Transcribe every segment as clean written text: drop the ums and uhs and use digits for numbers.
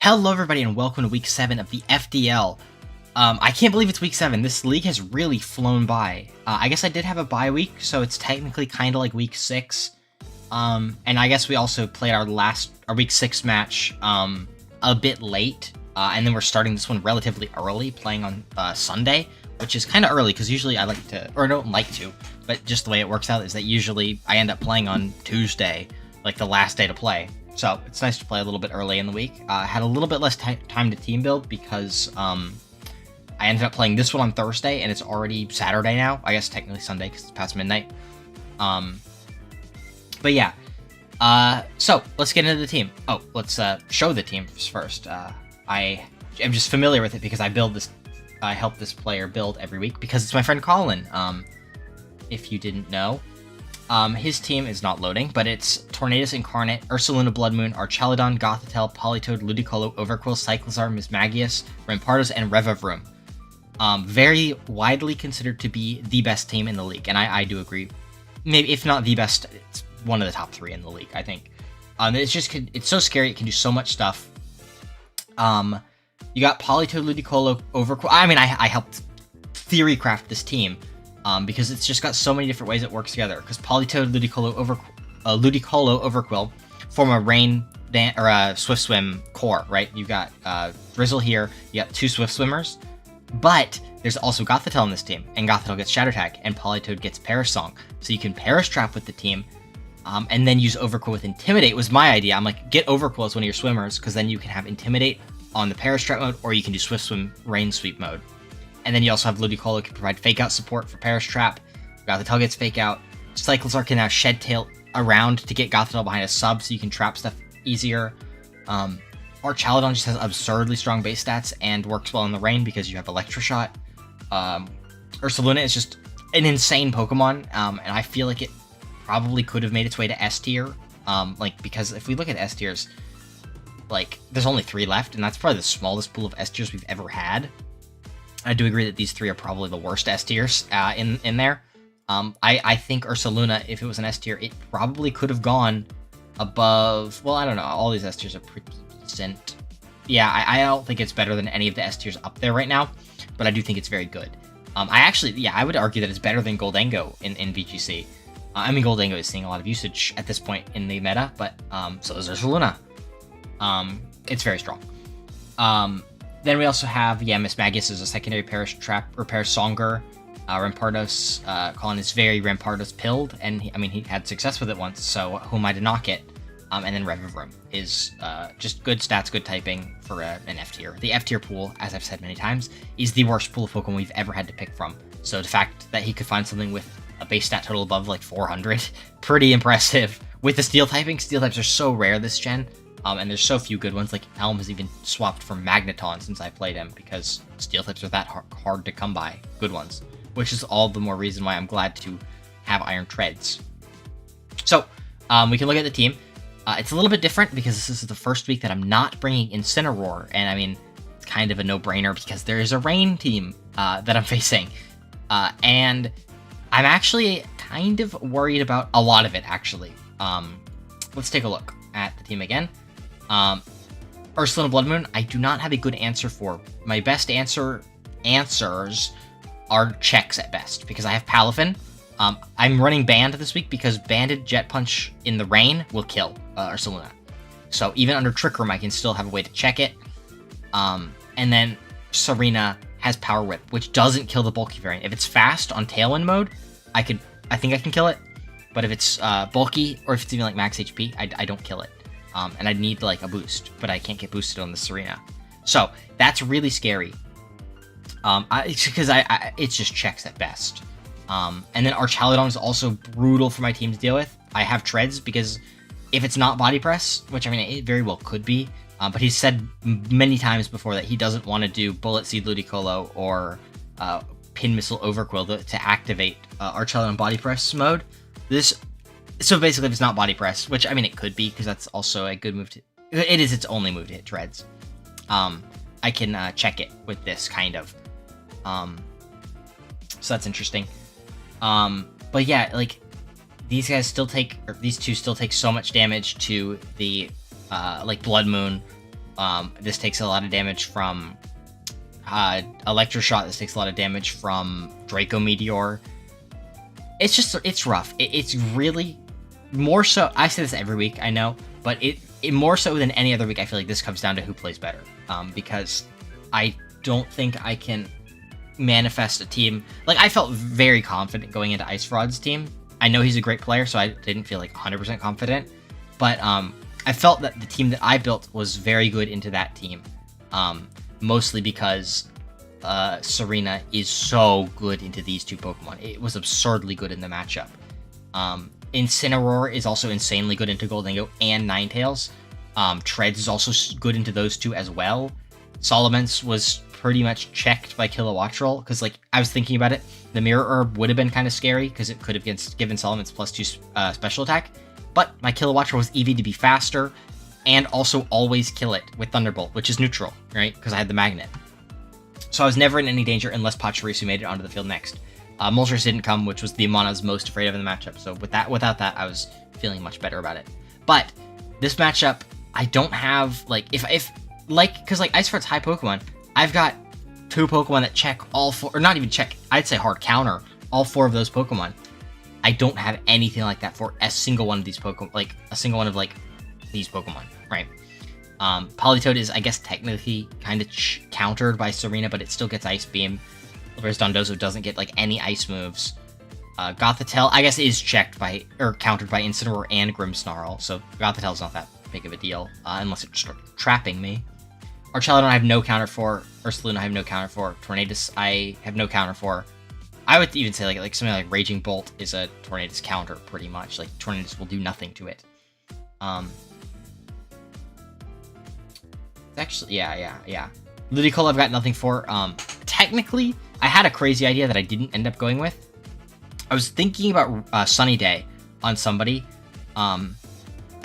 Hello everybody and welcome to week 7 of the FDL. I can't believe it's week 7. This league has really flown by. I guess I did have a bye week, so it's technically kind of like week 6. And I guess we also played our week 6 match a bit late. And then we're starting this one relatively early, playing on Sunday, which is kind of early because usually I like to, or don't like to, but just the way it works out is that usually I end up playing on Tuesday, like the last day to play. So it's nice to play a little bit early in the week. I had a little bit less time to team build because I ended up playing this one on Thursday and it's already Saturday now. I guess technically Sunday because it's past midnight. But yeah. So let's get into the team. Oh, let's show the team first. I am just familiar with it because I help this player build every week because it's my friend Collin. If you didn't know. His team is not loading, but it's Tornadus Incarnate, Ursaluna-bloodmoon, Archelodon, Gothitelle, Politoed, Ludicolo, Overquill, Cyclizar, Mismagius, Rampardos, and Revavroom. Very widely considered to be the best team in the league, and I do agree. Maybe, if not the best, it's one of the top 3 in the league, I think. It's so scary, it can do so much stuff. You got Politoed, Ludicolo, Overquill. I mean, I helped theory craft this team. Because it's just got so many different ways it works together. Because Politoed, Ludicolo, Overquill form a rain or a Swift Swim core, right? You've got Drizzle here, you got 2 Swift Swimmers, but there's also Gothitelle in this team, and Gothitelle gets Shadow Tag, and Politoed gets Perish Song. So you can Perish Trap with the team, and then use Overquill with Intimidate was my idea. I'm like, get Overquill as one of your swimmers, because then you can have Intimidate on the Perish Trap mode, or you can do Swift Swim Rain Sweep mode. And then you also have Ludicolo can provide Fake Out support for Perish Trap. Gothitelle gets Fake Out. Cyclizar can now Shed Tail around to get Gothitelle behind a sub so you can trap stuff easier. Archelodon just has absurdly strong base stats and works well in the rain because you have Electroshot. Ursaluna is just an insane Pokemon, and I feel like it probably could have made its way to S tier. Because if we look at S tiers, there's only 3 left, and that's probably the smallest pool of S tiers we've ever had. I do agree that these 3 are probably the worst S tiers in there. I think Ursaluna, if it was an S tier, it probably could have gone above. Well, I don't know. All these S tiers are pretty decent. Yeah, I don't think it's better than any of the S tiers up there right now, but I do think it's very good. I would argue that it's better than Goldango in VGC. I mean, Goldango is seeing a lot of usage at this point in the meta, but so is Ursaluna. It's very strong. Then we also have, Mismagius is a secondary Perish Trap or Perish Songer. Rampardos, Collin is very Rampardos pilled, and he had success with it once, so who am I to knock it? And then Revavroom is just good stats, good typing for an F tier. The F tier pool, as I've said many times, is the worst pool of Pokemon we've ever had to pick from. So the fact that he could find something with a base stat total above 400, pretty impressive. With the Steel typing, Steel types are so rare this gen. And there's so few good ones, Elm has even swapped for Magneton since I played him, because Steel types are that hard to come by, good ones. Which is all the more reason why I'm glad to have Iron Treads. So, we can look at the team. It's a little bit different, because this is the first week that I'm not bringing Incineroar, and it's kind of a no-brainer, because there is a Rain team that I'm facing. And I'm actually kind of worried about a lot of it, actually. Let's take a look at the team again. Ursaluna-bloodmoon, I do not have a good answer for. My best answers are checks at best, because I have Palafin. I'm running Band this week because Banded Jet Punch in the rain will kill Ursaluna. So even under Trick Room, I can still have a way to check it. And then Serena has Power Whip, which doesn't kill the bulky variant. If it's fast on Tailwind mode, I think I can kill it. But if it's bulky, or if it's even max HP, I don't kill it. And I'd need a boost, but I can't get boosted on the Serena. So that's really scary. Because it's just checks at best. And then Archelodon is also brutal for my team to deal with. I have Treads because if it's not Body Press, which it very well could be, but he's said many times before that he doesn't want to do Bullet Seed Ludicolo or Pin Missile Overquill to activate Archelodon Body Press mode. So basically, if it's not Body Press, which, it could be, because that's also a good move to... It is its only move to hit Treads. I can check it with this, kind of. So that's interesting. But yeah, these guys still take... Or these two still take so much damage to the, Blood Moon This takes a lot of damage from Electroshot. This takes a lot of damage from Draco Meteor. It's rough. It's really more so. I say this every week, I know, but it more so than any other week, I feel like this comes down to who plays better. Because I don't think I can manifest a team. Like, I felt very confident going into Ice Fraud's team. I know he's a great player, so I didn't feel like 100% confident. But I felt that the team that I built was very good into that team. Mostly because Serena is so good into these two Pokemon. It was absurdly good in the matchup. Incineroar is also insanely good into Gholdengo and Ninetales. Treads is also good into those two as well. Salamence was pretty much checked by Kilowattrel, because, like, I was thinking about it. The Mirror Herb would have been kind of scary, because it could have given Salamence +2 special attack. But my Kilowattrel was EV to be faster, and also always kill it with Thunderbolt, which is neutral, right? Because I had the Magnet. So I was never in any danger unless Pachirisu made it onto the field next. Moltres didn't come, which was the Amon I was most afraid of in the matchup. So without that, I was feeling much better about it. But this matchup, I don't have, like, because Ice Fraud's high Pokemon, I've got 2 Pokemon that check all 4, or not even check, I'd say hard counter all 4 of those Pokemon. I don't have anything like that for a single one of these Pokemon, like a single one of these Pokemon, right? Politoed is, I guess, technically kind of countered by Serena, but it still gets Ice Beam, whereas Dondozo doesn't get any Ice moves. Gothitelle, I guess, is checked by, or countered by Incineroar and Grimmsnarl, so Gothitelle's not that big of a deal, unless it starts trapping me. Archelidon I have no counter for, Ursaluna I have no counter for, Tornadus I have no counter for. I would even say like something like Raging Bolt is a Tornadus counter, pretty much. Like, Tornadus will do nothing to it. Actually, yeah. Ludicolo I've got nothing for. Technically, I had a crazy idea that I didn't end up going with. I was thinking about Sunny Day on somebody.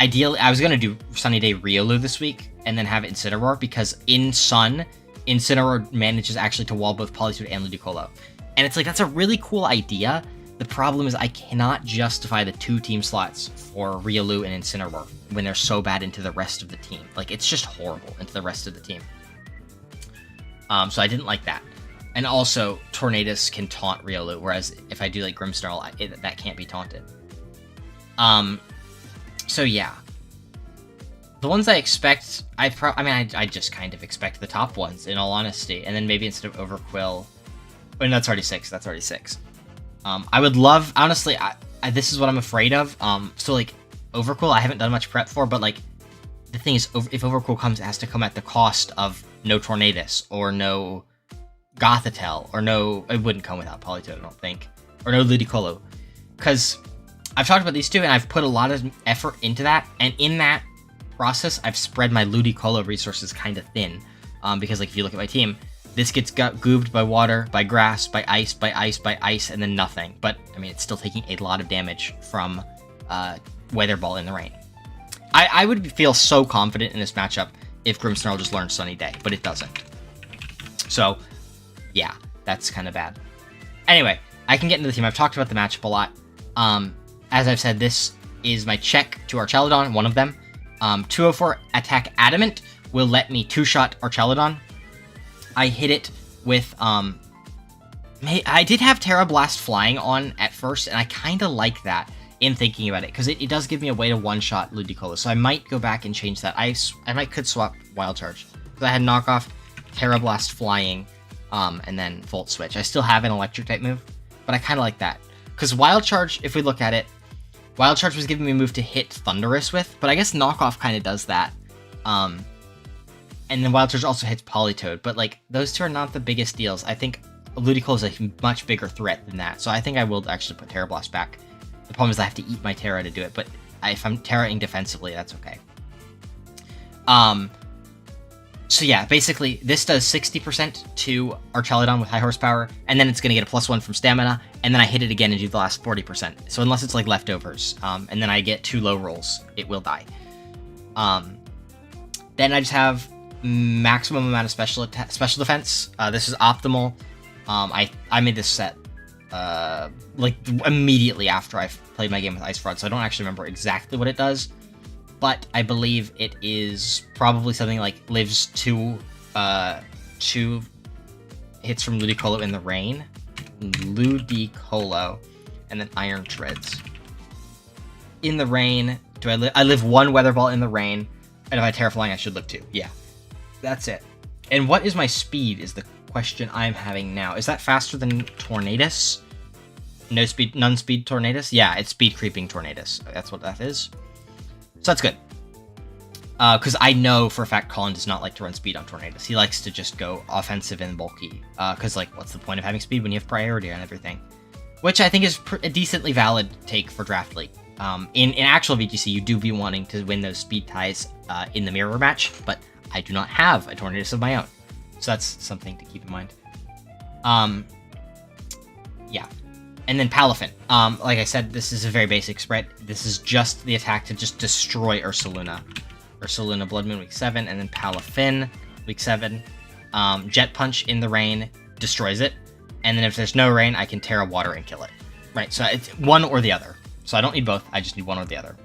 Ideally, I was going to do Sunny Day Riolu this week, and then have Incineroar, because in Sun, Incineroar manages actually to wall both Politoed and Ludicolo. And it's like, that's a really cool idea. The problem is I cannot justify the 2 team slots for Riolu and Incineroar when they're so bad into the rest of the team. Like, it's just horrible into the rest of the team. So I didn't like that. And also, Tornadus can taunt Riolu, whereas if I do like Grimmsnarl, that can't be taunted. So yeah. The ones I expect, I just kind of expect the top ones, in all honesty. And then maybe instead of Overquill... Oh, no, that's already 6. That's already 6. I would love... Honestly, this is what I'm afraid of. So, like, Overquill, I haven't done much prep for, but, like, the thing is, if Overquill comes, it has to come at the cost of no Tornadus, or no Gothitelle, or no... It wouldn't come without Politoed, I don't think. Or no Ludicolo. Because I've talked about these two, and I've put a lot of effort into that, and in that process, I've spread my Ludicolo resources kind of thin. Because, like, if you look at my team, this gets goobed by water, by grass, by ice, and then nothing. But, I mean, it's still taking a lot of damage from Weather Ball in the rain. I would feel so confident in this matchup if Grimmsnarl just learned Sunny Day, but it doesn't. So, yeah, that's kind of bad. Anyway, I can get into the team. I've talked about the matchup a lot. As I've said, this is my check to Archelidon, one of them. 204 attack Adamant will let me 2-shot Archelidon. I hit it with, I did have Terra Blast flying on at first, and I kind of like that in thinking about it, because it does give me a way to 1-shot Ludicolo, so I might go back and change that. I could swap Wild Charge, because I had knockoff, Terra Blast flying, and then Volt Switch. I still have an Electric type move, but I kind of like that, because Wild Charge, if we look at it, Wild Charge was giving me a move to hit Thundurus with, but I guess knockoff kind of does that. And then Wild Charge also hits Politoed, but, like, those two are not the biggest deals. I think Ludicolo is a much bigger threat than that, so I think I will actually put Terra Blast back. The problem is I have to eat my Terra to do it, but if I'm Terra-ing defensively, that's okay. So yeah, basically, this does 60% to Archelidon with high horsepower, and then it's going to get a +1 from stamina, and then I hit it again and do the last 40%. So unless it's, like, leftovers, and then I get 2 low rolls, it will die. Then I just have maximum amount of special defense. This is optimal. I made this set like immediately after I played my game with Ice Fraud, so I don't actually remember exactly what it does. but I believe it is probably something like lives 2 hits from Ludicolo in the rain. Ludicolo, and then Iron Treads. In the rain, do I live? I live 1 Weather Ball in the rain, and if I Terra Flying, I should live 2. Yeah, that's it. And what is my speed is the question I'm having now. Is that faster than Tornadus? No speed, none speed Tornadus? Yeah, it's speed creeping Tornadus. That's what that is. So that's good. Because I know for a fact Collin does not like to run speed on Tornadus. He likes to just go offensive and bulky. Because, like, what's the point of having speed when you have priority on everything? Which I think is a decently valid take for Draft League. In actual VGC, you do be wanting to win those speed ties in the mirror match, but I do not have a Tornadus of my own. So that's something to keep in mind. Yeah. And then Palafin. Like I said, this is a very basic spread. This is just the attack to just destroy Ursaluna. Ursaluna-bloodmoon week 7, and then Palafin week 7. Jet Punch in the rain destroys it. And then if there's no rain, I can Terra Water and kill it. Right, so it's one or the other. So I don't need both, I just need one or the other.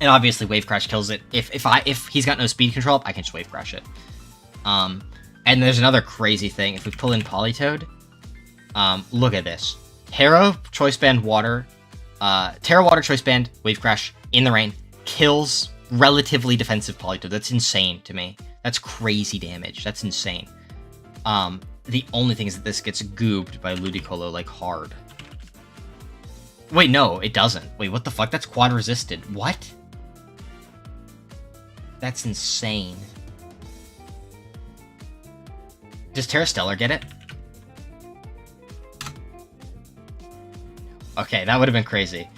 And obviously Wave Crash kills it. If he's got no speed control up, I can just Wave Crash it. And there's another crazy thing. If we pull in Politoed, look at this. Terra Choice Band Water, Terra Water Choice Band, Wave Crash in the rain, kills relatively defensive Politoed. That's insane to me. That's crazy damage. That's insane. The only thing is that this gets goobed by Ludicolo, like, hard. Wait, no, it doesn't. Wait, what the fuck? That's quad resisted. What? That's insane. Does Terra Stellar get it? Okay, that would have been crazy.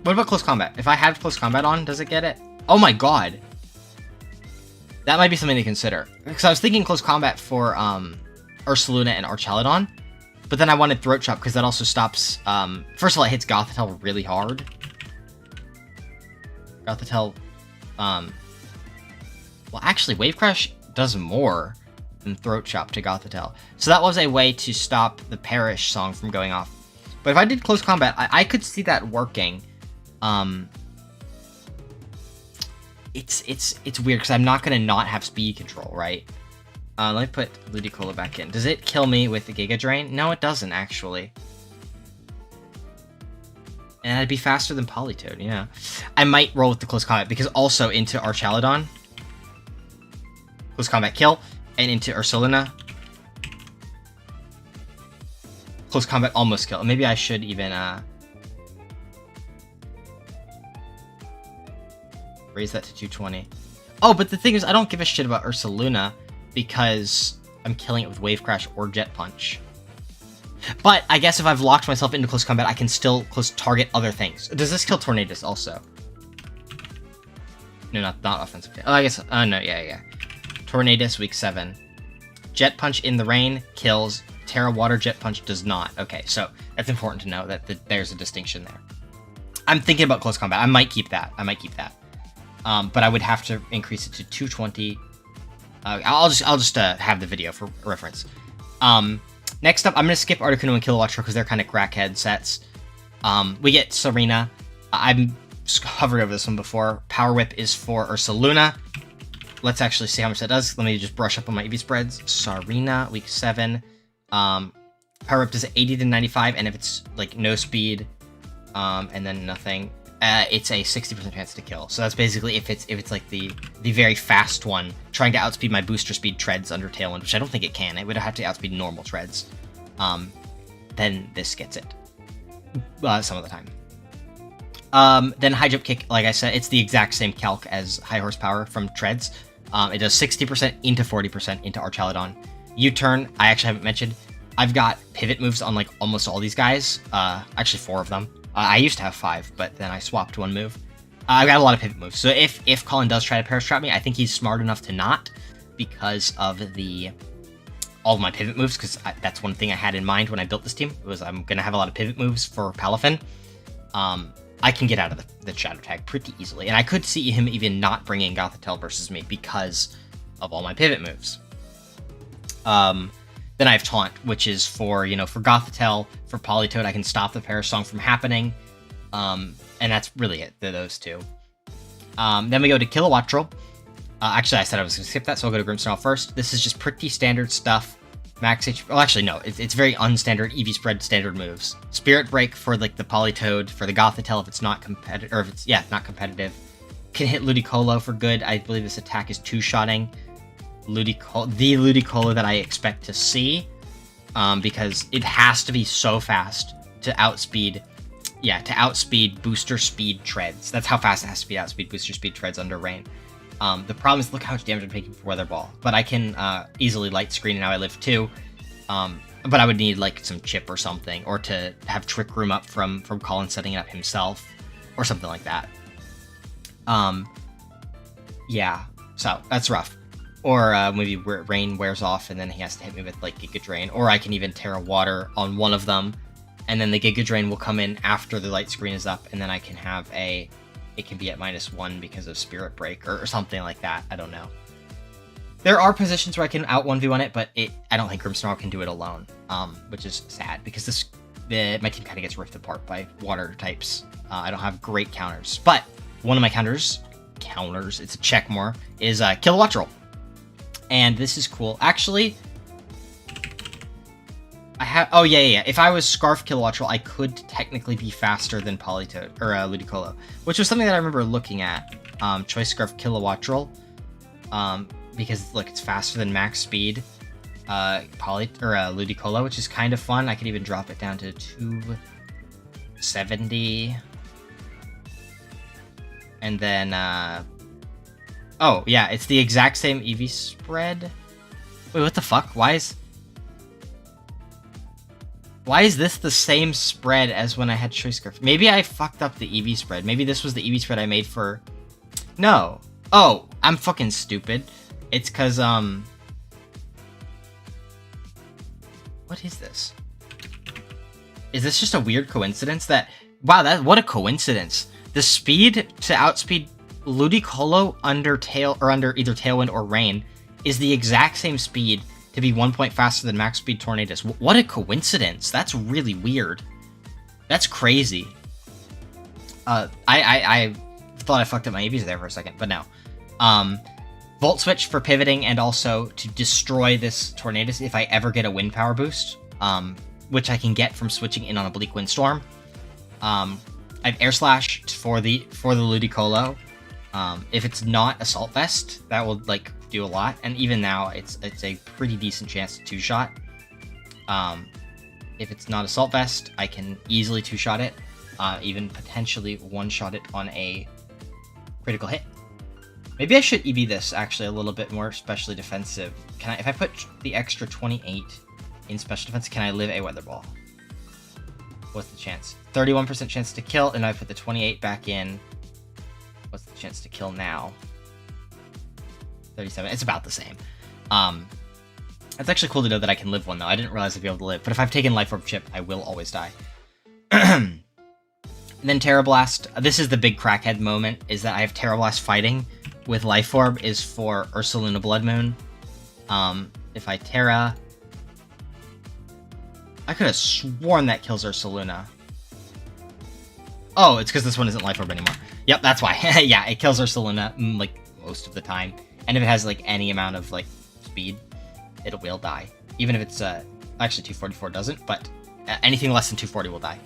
What about Close Combat? If I had Close Combat on, does it get it? Oh my god. That might be something to consider. Because I was thinking Close Combat for Ursaluna and Archaludon, but then I wanted Throat Chop because that also stops... first of all, it hits Gothitelle really hard. Gothitelle... well, actually, Wave Crash does more than Throat Chop to Gothitelle. So that was a way to stop the Perish song from going off. But if I did Close Combat, I could see that working. It's weird because I'm not going to not have speed control, right? Let me put Ludicolo back in. Does it kill me with the Giga Drain? No, it doesn't, actually. And I'd be faster than Politoed, yeah. I might roll with the Close Combat because also into Archaludon. Close Combat kill. And into Ursaluna. Close Combat almost kill. Maybe I should even raise that to 220. Oh, but the thing is, I don't give a shit about Ursaluna because I'm killing it with Wave Crash or Jet Punch. But I guess if I've locked myself into Close Combat, I can still target other things. Does this kill Tornadus also? No, not offensive. Oh, I guess, no, yeah. Tornadus week 7. Jet Punch in the rain kills. Terra Water Jet Punch does not. Okay, so that's important to know that there's a distinction there. I'm thinking about Close Combat. I might keep that. But I would have to increase it to 220. I'll just have the video for reference. Next up, I'm gonna skip Articuno and Kill Electro because they're kind of crackhead sets. We get Serena. I've hovered over this one before. Power Whip is for Ursaluna. Let's actually see how much that does. Let me just brush up on my EV spreads. Serena, week 7. Power Whip does 80 to 95, and if it's like no speed, and then nothing, it's a 60% chance to kill. So that's basically if it's like the very fast one trying to outspeed my booster speed treads under Tailwind, which I don't think it can. It would have to outspeed normal treads. Then this gets it. Some of the time. Then High Jump Kick, like I said, it's the exact same calc as High Horsepower from treads. It does 60% into 40% into Archaludon. U-turn, I actually haven't mentioned. I've got pivot moves on like almost all these guys. Actually 4 of them. I used to have 5, but then I swapped 1 move. I've got a lot of pivot moves. So if Collin does try to Perish Trap me, I think he's smart enough to not because of all of my pivot moves, because that's one thing I had in mind when I built this team, was I'm going to have a lot of pivot moves for Palafin. I can get out of the Shadow Tag pretty easily, and I could see him even not bringing Gothitelle versus me because of all my pivot moves. Then I have Taunt, which is for Gothitelle, for Politoed, I can stop the Perish Song from happening, and that's really it, those two. Then we go to Kilowattrel. Actually, I said I was going to skip that, so I'll go to Grimmsnarl first. This is just pretty standard stuff. Max HP. Well, actually, no. It's very unstandard EV spread standard moves. Spirit Break for like the Politoed, for the Gothitelle if it's not competitive, or if it's not competitive. Can hit Ludicolo for good. I believe this attack is two-shotting. The Ludicolo that I expect to see, because it has to be so fast to outspeed. Yeah, to outspeed Booster Speed Treads. That's how fast it has to be to outspeed Booster Speed Treads under Rain. The problem is, look how much damage I'm taking for Weather Ball. But I can easily Light Screen Now I Live too. But I would need like some chip or something, or to have Trick Room up from Collin setting it up himself, or something like that. Yeah, so that's rough. Or maybe Rain wears off and then he has to hit me with like Giga Drain, or I can even Terra Water on one of them, and then the Giga Drain will come in after the Light Screen is up, and then I can have it can be at -1 because of Spirit Break or something like that. I don't know. There are positions where I can out 1v1 it, but I don't think Grimmsnarl can do it alone, which is sad because my team kind of gets ripped apart by water types. I don't have great counters, but one of my counters, it's a Checkmore, is Kilowattrel. And this is cool. Actually, I have... Oh, yeah. If I was Scarf Kilowattrel, I could technically be faster than Politoed, or Ludicolo, which was something that I remember looking at. Choice Scarf Kilowattrel, because, look, it's faster than max speed Ludicolo, which is kind of fun. I could even drop it down to 270. And then, oh, yeah, it's the exact same EV spread. Wait, what the fuck? Why is this the same spread as when I had Choice Scarf? Maybe I fucked up the EV spread. Maybe this was the EV spread I made for... No. Oh, I'm fucking stupid. It's because, what is this? Is this just a weird coincidence that... Wow, what a coincidence. The speed to outspeed Ludicolo under either Tailwind or Rain is the exact same speed to be 1 point faster than max speed Tornadus. What a coincidence. That's really weird. That's crazy. I thought I fucked up my EVs there for a second, but no. Volt Switch for pivoting and also to destroy this Tornadus if I ever get a wind power boost, which I can get from switching in on a Bleak Windstorm. I have Air Slash for the Ludicolo. If it's not Assault Vest, that will like do a lot, and even now it's a pretty decent chance to two-shot. If it's not Assault Vest, I can easily two-shot it, even potentially one-shot it on a critical hit. Maybe I should EV this actually a little bit more specially defensive. If I put the extra 28 in special defense, can I live a Weather Ball? What's the chance? 31% chance to kill, and I put the 28 back in. What's the chance to kill now? 37. It's about the same. It's actually cool to know that I can live one, though. I didn't realize I'd be able to live. But if I've taken Life Orb Chip, I will always die. And then Terra Blast. This is the big crackhead moment, is that I have Terra Blast fighting with Life Orb is for ursaluna-bloodmoon. If I Terra... I could have sworn that kills Ursaluna. Oh, it's because this one isn't Life Orb anymore. Yep, that's why. Yeah, it kills Ursaluna, like, most of the time. And if it has, like, any amount of, like, speed, it will die. Even if it's, actually 244 doesn't, but anything less than 240 will die.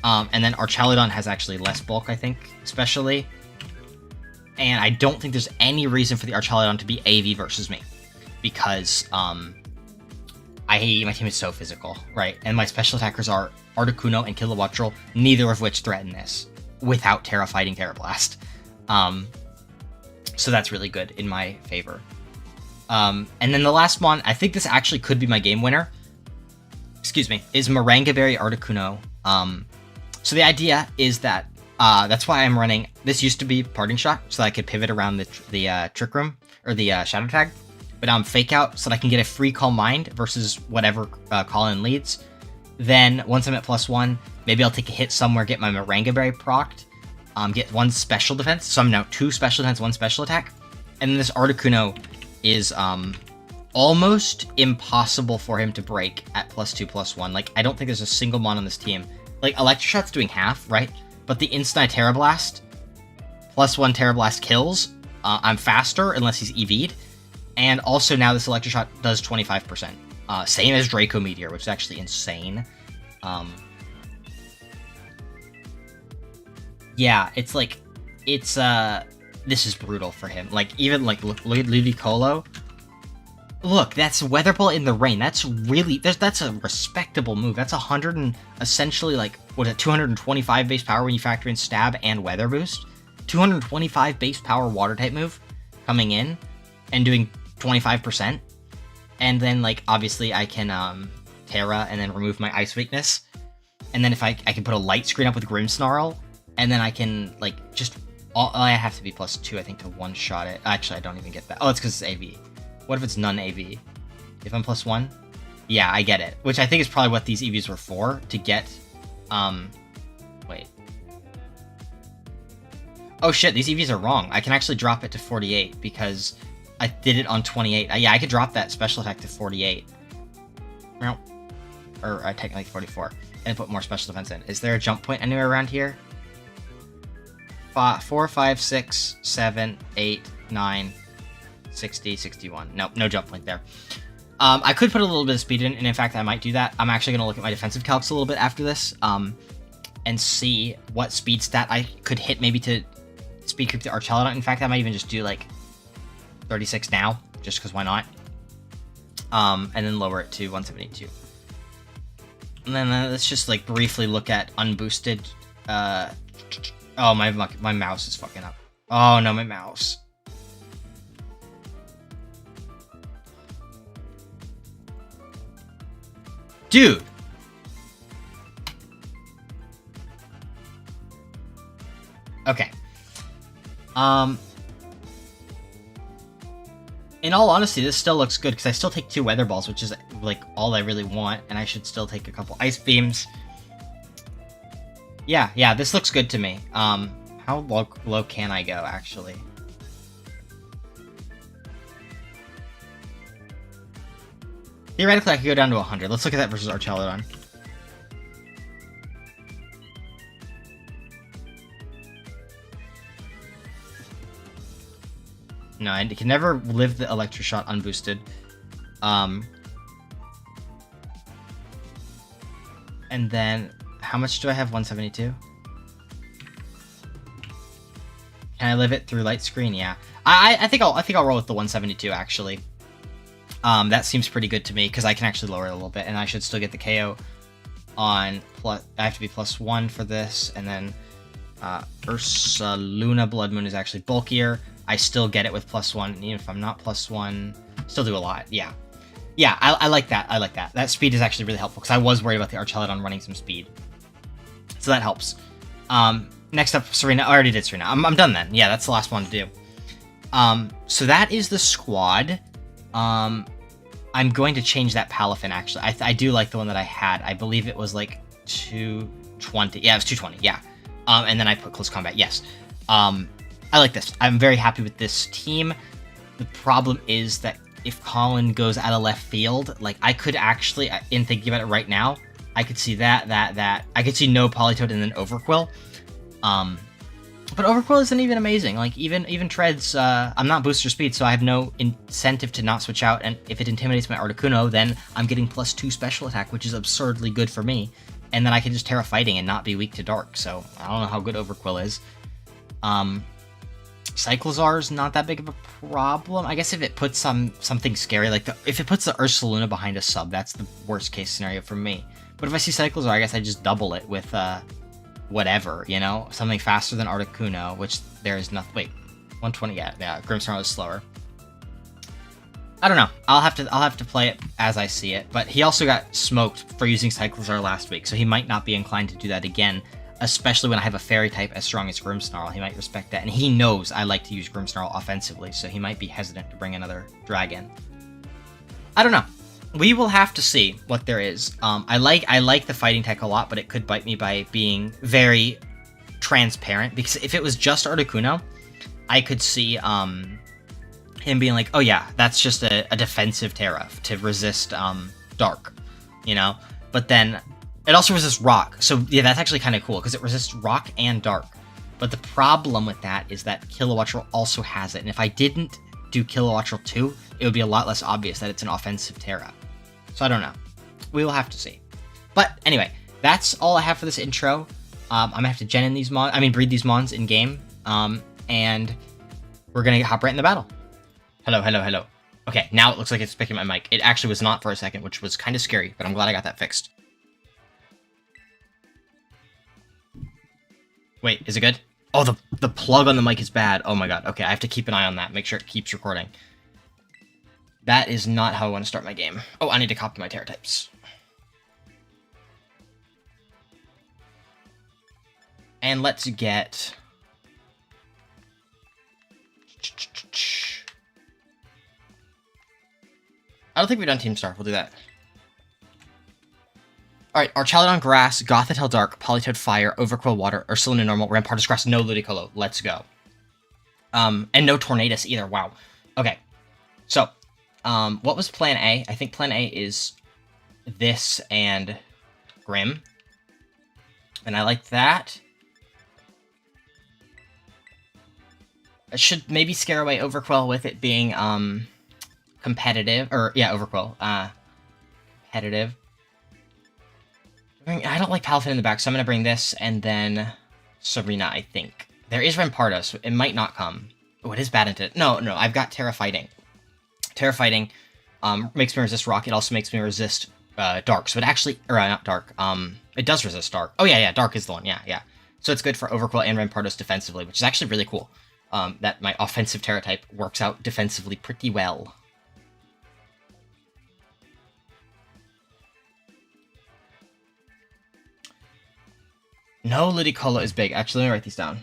And then Archaludon has actually less bulk, I think, especially. And I don't think there's any reason for the Archaludon to be AV versus me. Because, my team is so physical, right? And my special attackers are Articuno and Kilowattrel, neither of which threaten this without Terra fighting Terra Blast. So that's really good in my favor. And then the last one, I think this actually could be my game winner. Excuse me, is Morangaberry Articuno. So the idea is that that's why I'm running. This used to be Parting Shot, so that I could pivot around the Trick Room or the Shadow Tag. But now I'm Fake Out, so that I can get a free Calm Mind versus whatever Collin leads. Then, once I'm at +1, maybe I'll take a hit somewhere, get my Morangaberry procced, get 1 special defense. So I'm now 2 special defense, 1 special attack. And then this Articuno is almost impossible for him to break at +2/+1. Like, I don't think there's a single mon on this team. Like, Electric Shot's doing half, right? But the Instant Terra Blast +1 Terra Blast kills. I'm faster unless he's EV'd. And also now this Electroshock does 25%. Same as Draco Meteor, which is actually insane. Yeah, it's like, this is brutal for him. Like, even like Ludicolo. Look, that's Weather Ball in the rain. That's really, that's a respectable move. That's 100 and essentially like, what is it, 225 base power when you factor in stab and weather boost. 225 base power water type move coming in and doing 25%. And then like, obviously I can Terra and then remove my ice weakness. And then if I can put a light screen up with Grimmsnarl, and then I can like just, I have to be +2 I think to one shot it. Actually, I don't even get that. Oh, it's because it's AV. What if it's none AV? If I'm +1? Yeah, I get it. Which I think is probably what these EVs were for, to get, wait. Oh shit, these EVs are wrong. I can actually drop it to 48 because I did it on 28. Yeah, I could drop that special attack to 48. Or technically 44. And put more special defense in. Is there a jump point anywhere around here? 4, 5, 6, 7, 8, 9, 60, 61. Nope, no jump point there. I could put a little bit of speed in, and in fact, I might do that. I'm actually going to look at my defensive calcs a little bit after this, and see what speed stat I could hit maybe to speed creep the Archelodon. In fact, I might even just do like 36 now, just because why not? And then lower it to 172. And then let's just like briefly look at unboosted. Oh, my mouse is fucking up. Oh no, my mouse. Dude. Okay. In all honesty, this still looks good because I still take 2 weather balls, which is like all I really want, and I should still take a couple ice beams. Yeah, this looks good to me. How low can I go, actually? Theoretically, I could go down to 100. Let's look at that versus Archelodon. No, I can never live the Electroshot unboosted. And then, how much do I have? 172? Can I live it through light screen? Yeah. I think I'll roll with the 172 actually. That seems pretty good to me because I can actually lower it a little bit, and I should still get the KO on plus. I have to be +1 for this, and then ursaluna-bloodmoon is actually bulkier. I still get it with +1, and even if I'm not +1, still do a lot. Yeah, I like that. I like that. That speed is actually really helpful because I was worried about the Archelodon running some speed, so that helps. Next up, Serena. I already did Serena. I'm done then. Yeah, that's the last one to do. So that is the squad. I'm going to change that Palafin, actually. I do like the one that I had. I believe it was like 220. Yeah, it was 220. Yeah. And then I put close combat. Yes. I like this. I'm very happy with this team. The problem is that if Collin goes out of left field, like I could actually, in thinking about it right now, I could see that. I could see no Politoed and then Overquill. But Overquill isn't even amazing. Like, even Treads, I'm not booster speed, so I have no incentive to not switch out, and if it intimidates my Articuno, then I'm getting +2 special attack, which is absurdly good for me. And then I can just Terra Fighting and not be weak to Dark, so I don't know how good Overquill is. Cyclizar is not that big of a problem. I guess if it puts something scary, like if it puts the Ursaluna behind a sub, that's the worst case scenario for me. But if I see Cyclizar, I guess I just double it with, whatever, you know? Something faster than Articuno, which there is nothing. Wait, 120, yeah, Grimmsnarl is slower. I don't know. I'll have to play it as I see it, but he also got smoked for using Cyclizar last week, so he might not be inclined to do that again, especially when I have a fairy type as strong as Grimmsnarl. He might respect that, and he knows I like to use Grimmsnarl offensively, so he might be hesitant to bring another dragon. I don't know. We will have to see what there is. I like the fighting tech a lot, but it could bite me by being very transparent, because if it was just Articuno, I could see him being like, oh yeah, that's just a defensive Terra to resist Dark, you know? But then it also resists Rock, so yeah, that's actually kind of cool, because it resists Rock and Dark. But the problem with that is that Kilowattrel also has it, and if I didn't do Kilowattrel 2, it would be a lot less obvious that it's an offensive Terra. So I don't know. We will have to see. But anyway, that's all I have for this intro. I'm gonna have to gen in these breed these mons in game, and we're gonna hop right in the battle. Hello, hello, hello. Okay, now it looks like it's picking my mic. It actually was not for a second, which was kind of scary, but I'm glad I got that fixed. Wait, is it good? Oh, the plug on the mic is bad. Oh my god. Okay, I have to keep an eye on that. Make sure it keeps recording. That is not how I want to start my game. Oh, I need to copy my Terra types. And let's get... I don't think we've done Team Star. We'll do that. Alright, Archaludon Grass, Gothitelle Dark, Politoed Fire, Overquill Water, Ursaluna Normal, Rampardos Grass, no Ludicolo. Let's go. And no Tornadus either. Wow. Okay. So, what was Plan A? I think Plan A is this and Grim. And I like that. I should maybe scare away Overquill with it being, competitive. Or, yeah, Overquill. Competitive. I don't like Palafin in the back, so I'm going to bring this, and then Serena, I think. There is Rampardos. It might not come. Oh, it is Badminton. No, I've got Terra Fighting. Terra Fighting makes me resist Rock. It also makes me resist Dark. So it actually... Or, not Dark. It does resist Dark. Oh, yeah, Dark is the one. Yeah. So it's good for Overquill and Rampardos defensively, which is actually really cool. That my offensive Terra type works out defensively pretty well. No Ludicolo is big. Actually, let me write these down.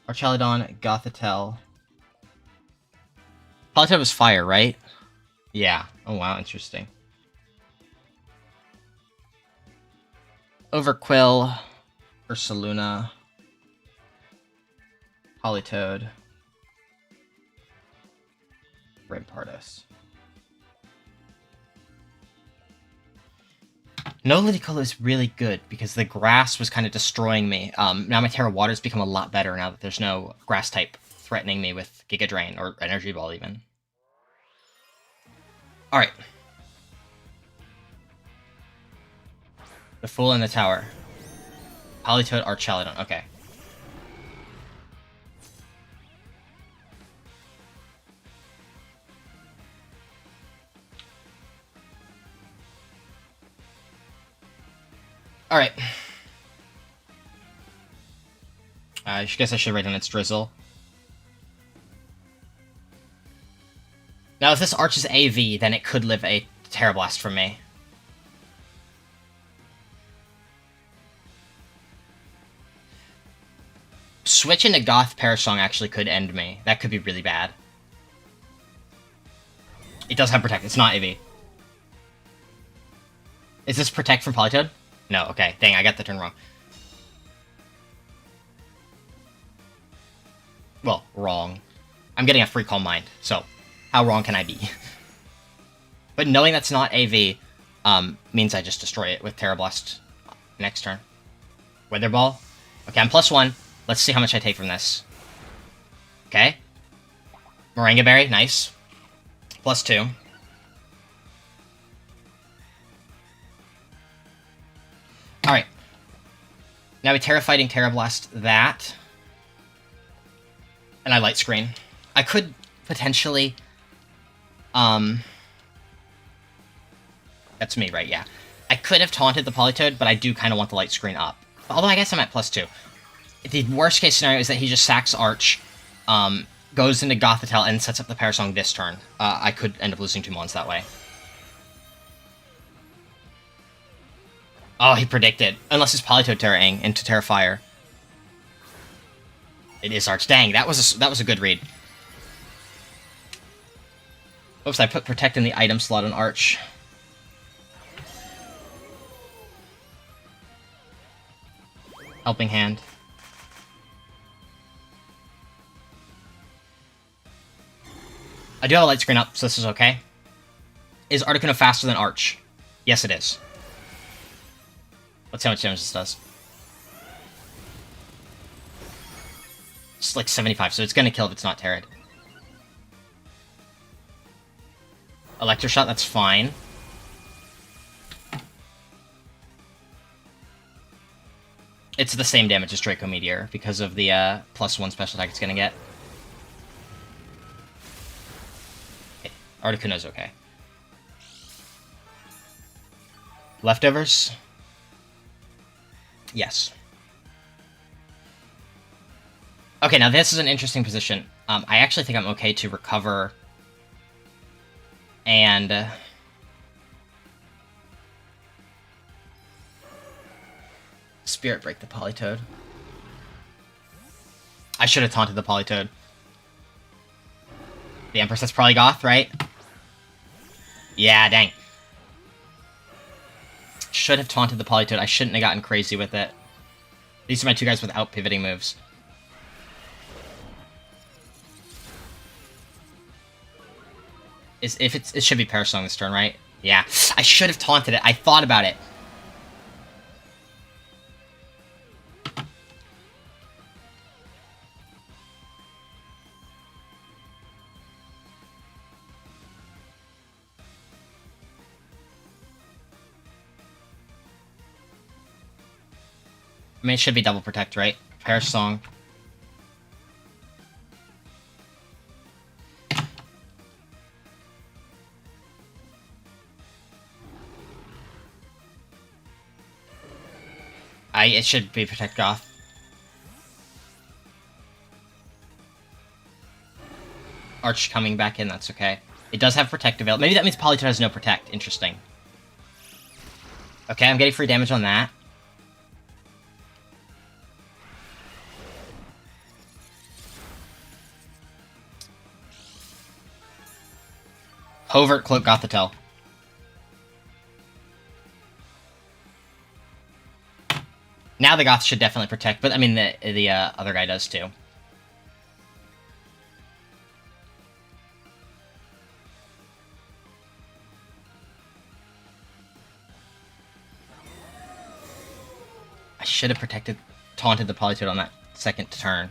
Archaludon, Gothitelle. Politoed was fire, right? Yeah. Oh, wow. Interesting. Overquill, Ursaluna, Politoed, Rampardos. No Ludicolo is really good because the grass was kind of destroying me. Now my Terra Water's become a lot better now that there's no grass type threatening me with Giga Drain or Energy Ball even. Alright. The Fool in the Tower. Politoed, Archaludon. Okay. Alright. I guess I should write down its Drizzle. Now, if this Arch is AV, then it could live a Terra Blast from me. Switch into Goth Parasong actually could end me. That could be really bad. It does have Protect. It's not AV. Is this Protect from Politoed? No, okay. Dang, I got the turn wrong. Well, wrong. I'm getting a free Calm Mind, so how wrong can I be? But knowing that's not AV means I just destroy it with Terra Blast next turn. Weather Ball. Okay, I'm +1. Let's see how much I take from this. Okay. Moringa Berry, nice. +2. Alright. Now we Terra Fighting, Terra Blast that. And I Light Screen. I could potentially... That's me, right? Yeah. I could have taunted the Politoed, but I do kind of want the Light Screen up. Although I guess I'm at +2. The worst case scenario is that he just sacks Arch, goes into Gothitelle, and sets up the Parasong this turn. I could end up losing 2 mons that way. Oh, he predicted. Unless it's Politoed Terra-ing into Terra Fire. It is Arch. Dang, that was a good read. Oops, I put Protect in the item slot on Arch. Helping Hand. I do have a Light Screen up, so this is okay. Is Articuno faster than Arch? Yes, it is. Let's see how much damage this does. it's like 75, so it's gonna kill if it's not Terrid. Electroshot, that's fine. It's the same damage as Draco Meteor because of the +1 special attack it's gonna get. Okay. Articuno's okay. Leftovers? Yes. Okay, now this is an interesting position. I actually think I'm okay to recover and... Spirit Break the Politoed. I should have taunted the Politoed. The Empress, that's probably Goth, right? Yeah, dang. Should have taunted the Politoed. I shouldn't have gotten crazy with it. These are my 2 guys without pivoting moves. It should be Parasong this turn, right? Yeah. I should have taunted it. I thought about it. I mean, it should be double protect, right? Parasong. It should be protect Goth. Arch coming back in, that's okay. It does have protect available. Maybe that means Politoed has no protect. Interesting. Okay, I'm getting free damage on that. Covert Cloak Gothitelle. Now the Goth should definitely protect, but I mean the other guy does too. I should have taunted the Politoed on that second turn.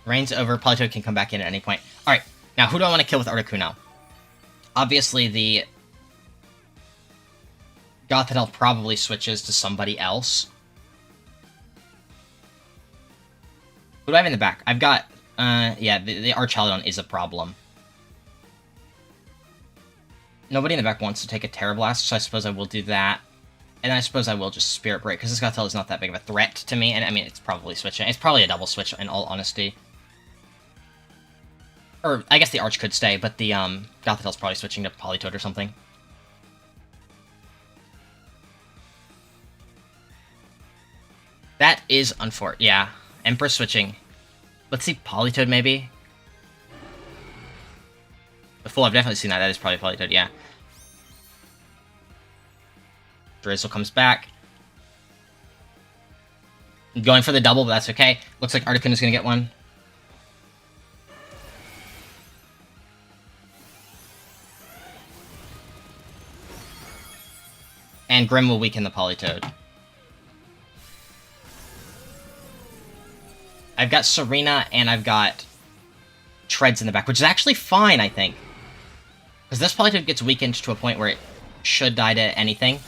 Rain's over, Politoed can come back in at any point. Alright, now who do I want to kill with Articuno? Obviously the Gothitelle probably switches to somebody else. Who do I have in the back? I've got, yeah, the Archaludon is a problem. Nobody in the back wants to take a Terra Blast, so I suppose I will do that. And I suppose I will just Spirit Break, because this Gothitelle is not that big of a threat to me, and I mean, it's probably switching. It's probably a double switch, in all honesty. Or, I guess the Arch could stay, but the, Gothitelle's probably switching to Politoed or something. That is unfortunate. Yeah. Emperor switching. Let's see Politoed, maybe? The full, I've definitely seen that. That is probably Politoed, yeah. Drizzle comes back. Going for the double, but that's okay. Looks like Articuno's gonna get one. And Grim will weaken the Politoed. I've got Serena, and I've got Treads in the back, which is actually fine, I think. Because this Politoed gets weakened to a point where it should die to anything.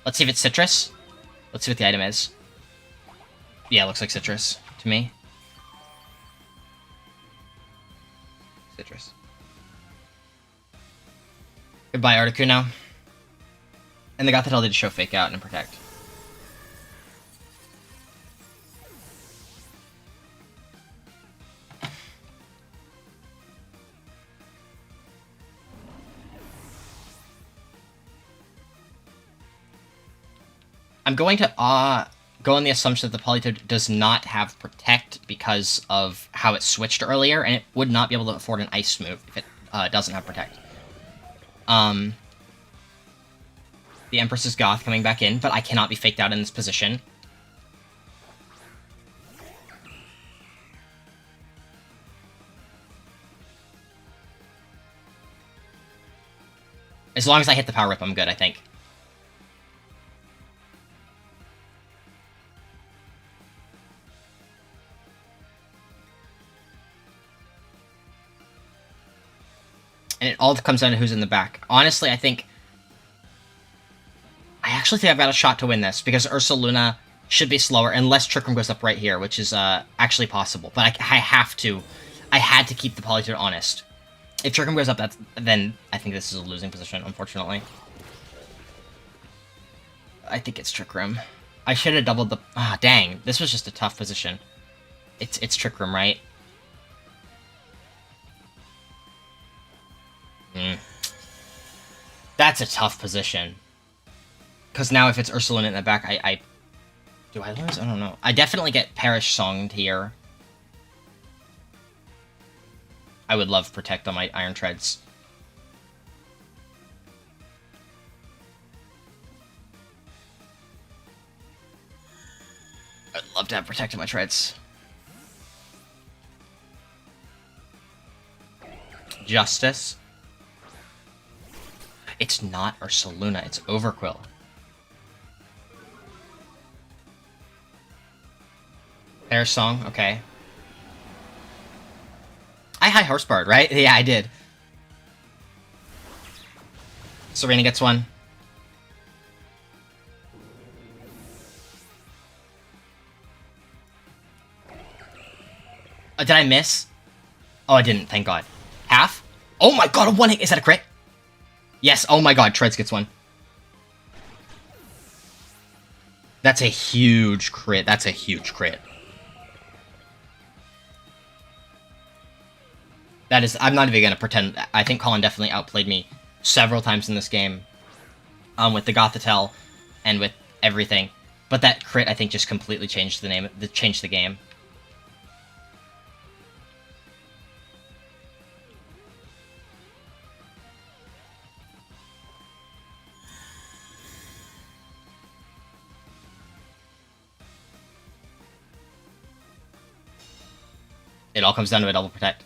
Let's see if it's Citrus. Let's see what the item is. Yeah, it looks like Citrus to me. Citrus. Goodbye, Articuno. And the Gothitelle did show Fake Out and Protect. I'm going to go on the assumption that the Politoed does not have Protect because of how it switched earlier, and it would not be able to afford an Ice move if it doesn't have Protect. the Empress's Goth coming back in, but I cannot be faked out in this position. As long as I hit the Power Whip, I'm good, I think. And it all comes down to who's in the back. Honestly, I actually think I've got a shot to win this, because Ursaluna should be slower, unless Trick Room goes up right here, which is actually possible. But I had to keep the Politoed honest. If Trick Room goes up, then I think this is a losing position, unfortunately. I think it's Trick Room. I should have doubled the... Ah, dang. This was just a tough position. It's Trick Room, right? That's a tough position. Because now if it's Ursaluna in the back, do I lose? I don't know. I definitely get Perish Songed here. I would love Protect on my Iron Treads. I'd love to have Protect on my Treads. Justice. It's not Ursaluna, it's Overquill. Air Song, okay. I high Horsebarred, right? Yeah, I did. Serena gets one. Did I miss? Oh, I didn't, thank God. Half? Oh my God, a one hit! Is that a crit? Yes, oh my God, Treads gets one. That's a huge crit. That's a huge crit. That is, I'm not even gonna pretend. I think Collin definitely outplayed me several times in this game. With the Gothitelle and with everything. But that crit, I think, just completely changed the game. It all comes down to a double protect.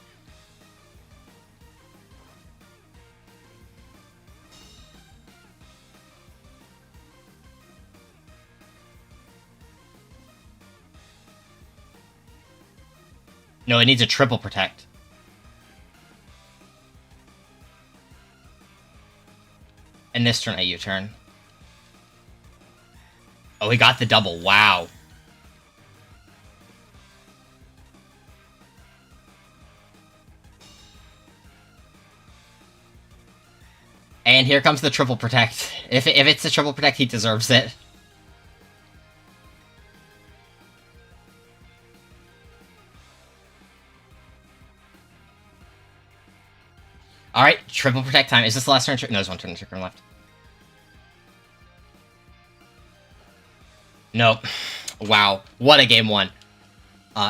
No, it needs a triple protect. And this turn, a U-turn. Oh, he got the double. Wow. And here comes the triple protect. If it's the triple protect, he deserves it. Alright, triple protect time. Is this the last turn? No, there's one turn left. Nope. Wow. What a game one.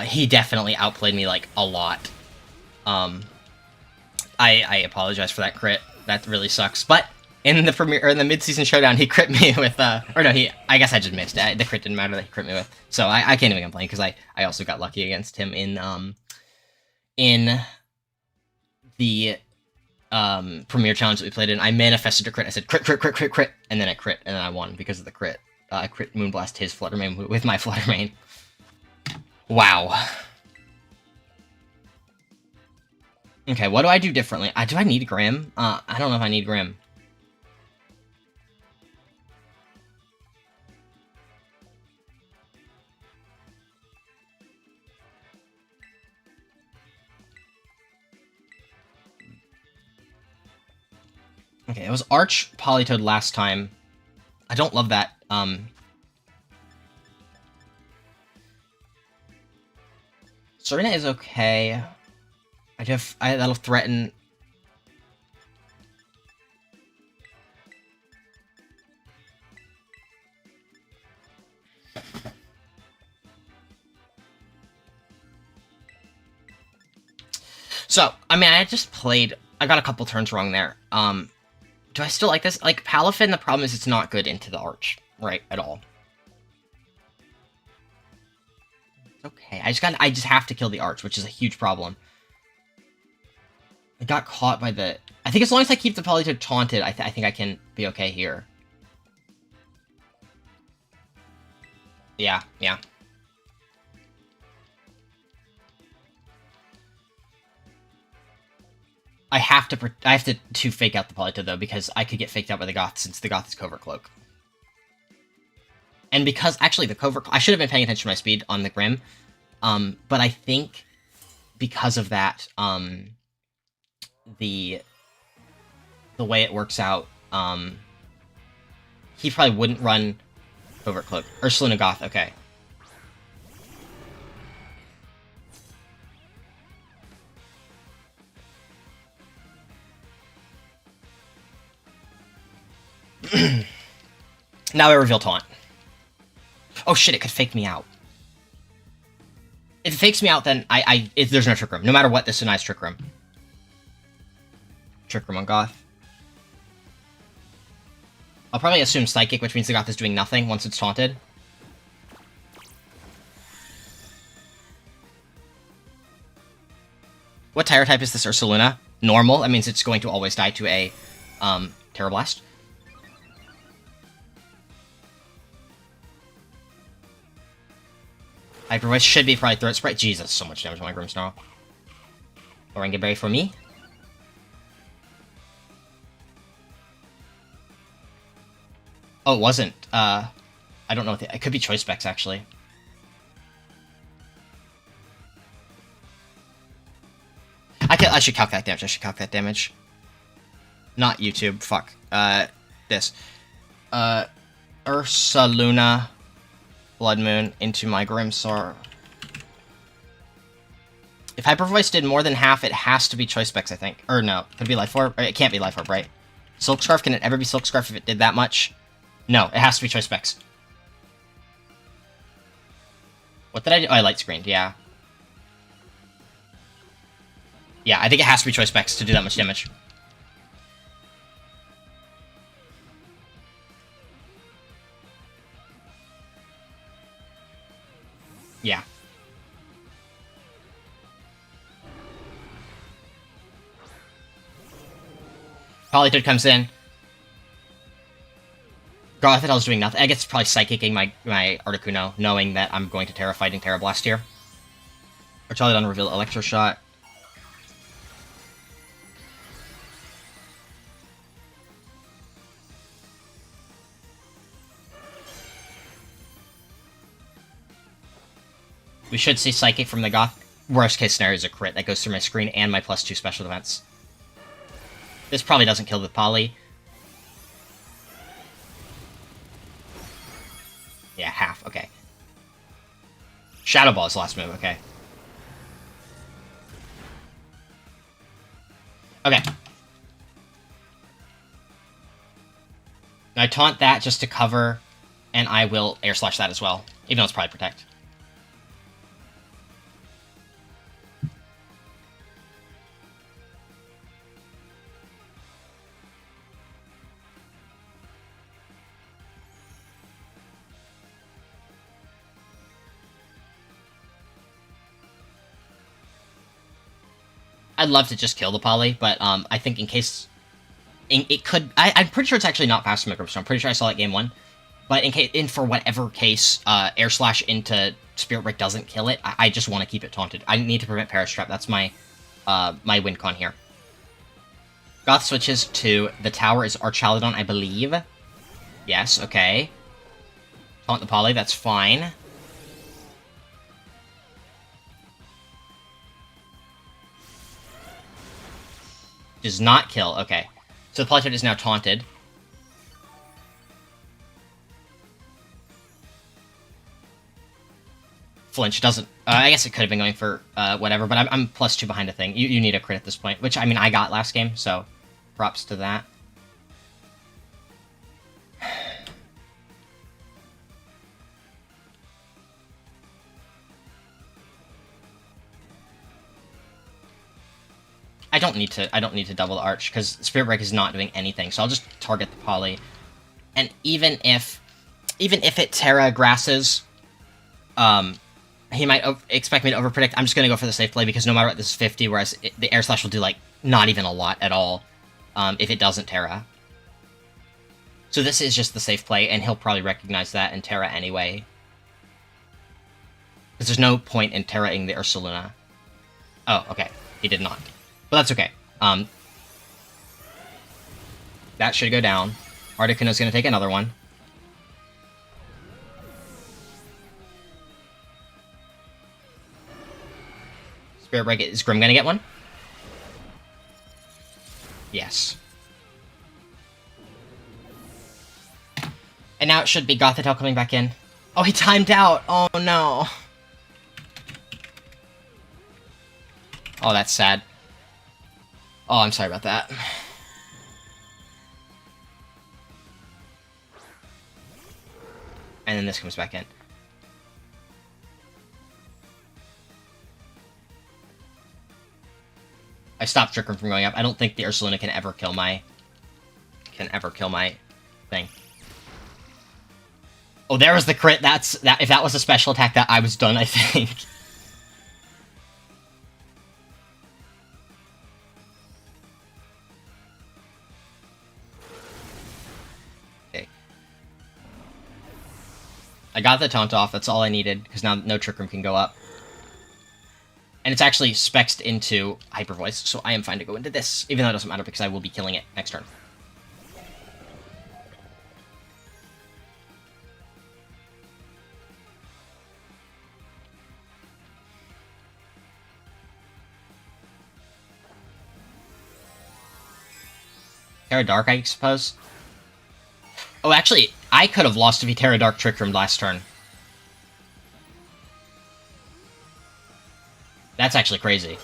He definitely outplayed me, like, a lot. I apologize for that crit. That really sucks. But in the premiere or in the mid-season showdown, he crit me with or no, I guess I just missed. The crit didn't matter that he crit me with. So I can't even complain because I also got lucky against him in the premiere challenge that we played in. I manifested a crit. I said crit, crit, crit, crit, crit, and then I crit, and then I won because of the crit. I crit Moonblast his Fluttermane with my Fluttermane. Wow. Okay, what do I do differently? Do I need Grim? I don't know if I need Grim. Okay, it was Arch Politoed last time. I don't love that. Serena is okay. That'll threaten. So, I mean, I got a couple turns wrong there. Do I still like this? Like, Palafin, the problem is it's not good into the arch, right, at all. Okay, I just have to kill the arch, which is a huge problem. I got caught by the... I think as long as I keep the Politoed taunted, I think I can be okay here. Yeah. I have to fake out the Politoed, though, because I could get faked out by the Goth, since the Goth is Covert Cloak. And because, actually, the Covert... I should have been paying attention to my speed on the Grim, but I think because of that, the way it works out, he probably wouldn't run Covert Cloak. Ursaluna-Goth, okay. Now I reveal Taunt. Oh shit, it could fake me out. If it fakes me out, then there's no Trick Room. No matter what, this denies Trick Room. Trick Room on Goth. I'll probably assume Psychic, which means the Goth is doing nothing once it's taunted. What Tire type is this Ursaluna? Normal. That means it's going to always die to a Terror Blast. Hyper Voice should be probably Throat Sprite. Jesus, so much damage on my Grimmsnarl. Orange Berry for me. Oh, it wasn't. I don't know what it could be Choice Specs, actually. I should calc that damage. Not YouTube. Fuck. This. Ursaluna-bloodmoon into my Grimmsnarl. If Hyper Voice did more than half, it has to be Choice Specs, I think. Or no, could it be Life Orb? It can't be Life Orb, right? Silk Scarf, can it ever be Silk Scarf if it did that much? No, it has to be Choice Specs. What did I do? Oh, I light screened, yeah. Yeah, I think it has to be Choice Specs to do that much damage. Yeah. Politoed comes in. Gothitell's doing nothing. I guess it's probably Psychicking my Articuno, knowing that I'm going to Terra Fighting Terra Blast here. Articuno reveal Electro Shot. We should see Psychic from the Goth. Worst case scenario is a crit that goes through my screen and my +2 special defense. This probably doesn't kill the Poly. Yeah, half, okay. Shadow Ball is the last move, okay. Okay. Now I taunt that just to cover, and I will Air Slash that as well, even though it's probably Protect. I'd love to just kill the Poly, but I think in case... it could... I'm pretty sure it's actually not faster than Micro, so I'm pretty sure I saw that game 1. But for whatever case, Air Slash into Spirit Break doesn't kill it, I just want to keep it taunted. I need to prevent Perish Trap. That's my my win con here. Goth switches to the tower is Archaludon, I believe. Yes, okay. Taunt the Poly, that's fine. Does not kill, okay. So the Politoed is now taunted. Flinch doesn't... I guess it could have been going for whatever, but I'm +2 behind a thing. You need a crit at this point, which, I mean, I got last game, so props to that. I don't need to double the arch, because Spirit Break is not doing anything, so I'll just target the poly. And even if it Terra grasses, he might expect me to overpredict. I'm just gonna go for the safe play, because no matter what, this is 50, whereas the Air Slash will do, like, not even a lot at all, if it doesn't Terra. So this is just the safe play, and he'll probably recognize that and Terra anyway. Because there's no point in Terra-ing the Ursaluna. Oh, okay. He did not. But that's okay. That should go down. Articuno's gonna take another one. Spirit Break, is Grim gonna get one? Yes. And now it should be Gothitelle coming back in. Oh, he timed out! Oh no! Oh, that's sad. Oh, I'm sorry about that. And then this comes back in. I stopped Trick Room from going up. I don't think the Ursaluna can ever kill my thing. Oh, there was the crit. If that was a special attack, that I was done, I think. I got the taunt off, that's all I needed, because now no Trick Room can go up. And it's actually spexed into Hyper Voice, so I am fine to go into this, even though it doesn't matter because I will be killing it next turn. Terra Dark, I suppose? Oh, actually, I could have lost if he Terra Dark Trick Room last turn. That's actually crazy.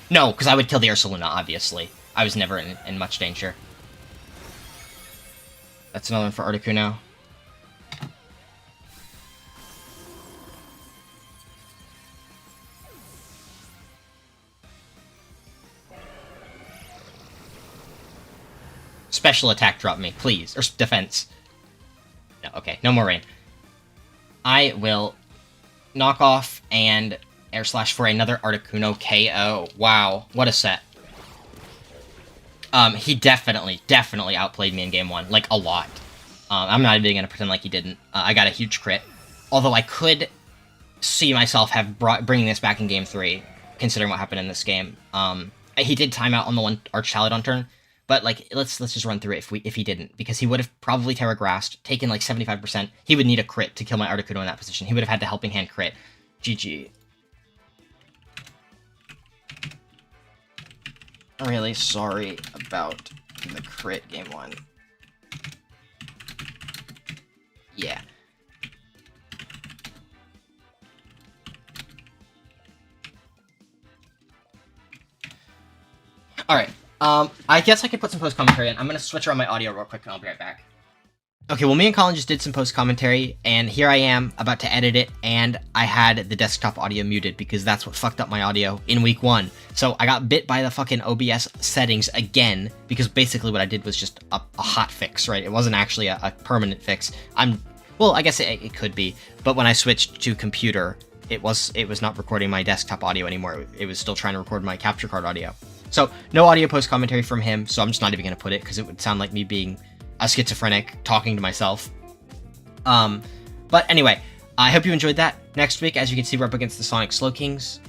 No, because I would kill the Ursaluna, obviously. I was never in much danger. That's another one for Articuno. Special attack drop me, please. Or defense. No, okay. No more rain. I will knock off and Air Slash for another Articuno KO. Wow. What a set. He definitely outplayed me in game 1. Like, a lot. I'm not even gonna pretend like he didn't. I got a huge crit. Although I could see myself bringing this back in game 3, considering what happened in this game. He did time out on the one Arch Chaladon turn. But, like, let's just run through it if he didn't. Because he would have probably Terra Grassed, taken, like, 75%. He would need a crit to kill my Articuno in that position. He would have had the Helping Hand crit. GG. Really sorry about the crit game 1. Yeah. Alright. I guess I could put some post-commentary in. I'm gonna switch around my audio real quick and I'll be right back. Okay, well, me and Collin just did some post-commentary, and here I am about to edit it, and I had the desktop audio muted because that's what fucked up my audio in week 1. So I got bit by the fucking OBS settings again, because basically what I did was just a hot fix, right? It wasn't actually a permanent fix. Well, I guess it could be, but when I switched to computer, it was not recording my desktop audio anymore. It was still trying to record my capture card audio. So, no audio post-commentary from him, so I'm just not even going to put it, because it would sound like me being a schizophrenic talking to myself. But anyway, I hope you enjoyed that. Next week, as you can see, we're up against the Sonic Slowkings.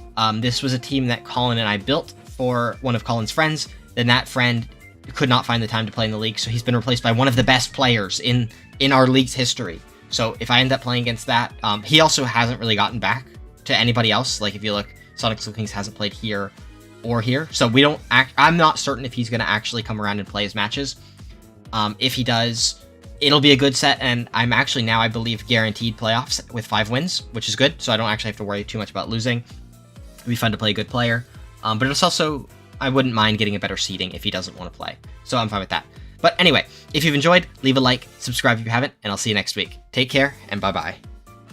This was a team that Collin and I built for one of Collin's friends. Then that friend could not find the time to play in the league, so he's been replaced by one of the best players in our league's history. So if I end up playing against that, he also hasn't really gotten back to anybody else. Like, if you look, Sonic Slowkings hasn't played here or here, so we don't I'm not certain if he's going to actually come around and play his matches. If he does, it'll be a good set, and I'm actually now, I believe, guaranteed playoffs with 5 wins, which is good, so I don't actually have to worry too much about losing. It'll be fun to play a good player, but it's also I wouldn't mind getting a better seating if he doesn't want to play. So I'm fine with that. But anyway, if you've enjoyed, leave a like, subscribe if you haven't, and I'll see you next week. Take care, and bye-bye.